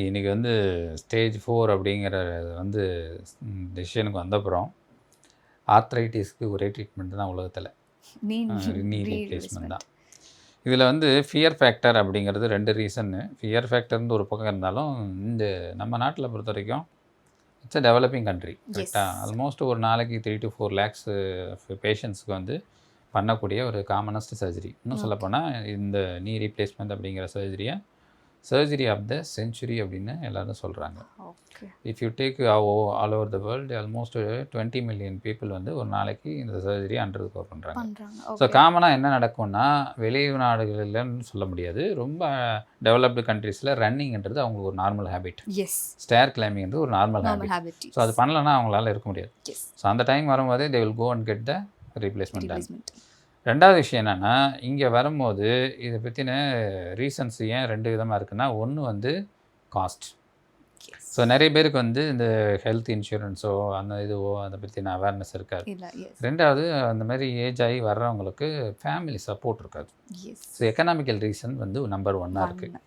இன்னைக்கு வந்து ஸ்டேஜ் 4 அப்படிங்கிற வந்து டெசிஷனுக்கு வந்தப்புறம் ஆர்த்ரைட்டிஸ்க்கு ஒரே ட்ரீட்மெண்ட் தான் உலகத்தில், நீ ரீப்ளேஸ்மெண்ட் தான். இதில் வந்து ஃபியர் ஃபேக்டர் அப்படிங்கிறது 2 ரீசன்னு. ஃபியர் ஃபேக்டர்னு ஒரு பக்கம் இருந்தாலும், இந்த நம்ம நாட்டில் பொறுத்த வரைக்கும் இட்ஸ் அ டெவலப்பிங் கண்ட்ரி, கரெக்டாக. ஆல்மோஸ்ட் ஒரு நாளைக்கு 3 to 4 lakhs பேஷண்ட்ஸ்க்கு வந்து பண்ணக்கூடிய ஒரு காமனஸ்ட் சர்ஜரி. இன்னும் சொல்லப்போனால் இந்த நீ ரீப்ளேஸ்மெண்ட் அப்படிங்கிற சர்ஜரி ஆஃப் த செஞ்சுரி அப்படின்னு எல்லாரும் சொல்கிறாங்க. If you take all over the world almost 20 million people வந்து ஒரு நாளைக்கு இந்த சர்ஜரி அண்டர் கவர் பண்ணுறாங்க. ஸோ காமனாக என்ன நடக்கும்னா, வெளிநாடுகளில்னு சொல்ல முடியாது, ரொம்ப டெவலப்டு கண்ட்ரீஸில் ரன்னிங்ன்றது அவங்களுக்கு ஒரு நார்மல் ஹேபிட், ஸ்டேர் கிளைம்பிங்கிறது ஒரு நார்மல் ஹேபிட். ஸோ அது பண்ணலன்னா அவங்களால இருக்க முடியாது. ஸோ அந்த டைம் வரும்போதே they will go and get the replacement. ரெண்டாவது விஷயம் என்னென்னா, இங்கே வரும்போது இதை பற்றின ரீசன்ஸ் ஏன் 2 விதமாக இருக்குன்னா, ஒன்று வந்து காஸ்ட். ஸோ நிறைய பேருக்கு வந்து இந்த ஹெல்த் இன்சூரன்ஸோ அந்த இதுவோ அதை பற்றின அவேர்னஸ் இருக்காது. ரெண்டாவது அந்த மாதிரி ஏஜ் ஆகி வர்றவங்களுக்கு ஃபேமிலி சப்போர்ட் இருக்காது. ஸோ எக்கனாமிக்கல் ரீசன் வந்து நம்பர் 1 இருக்குது.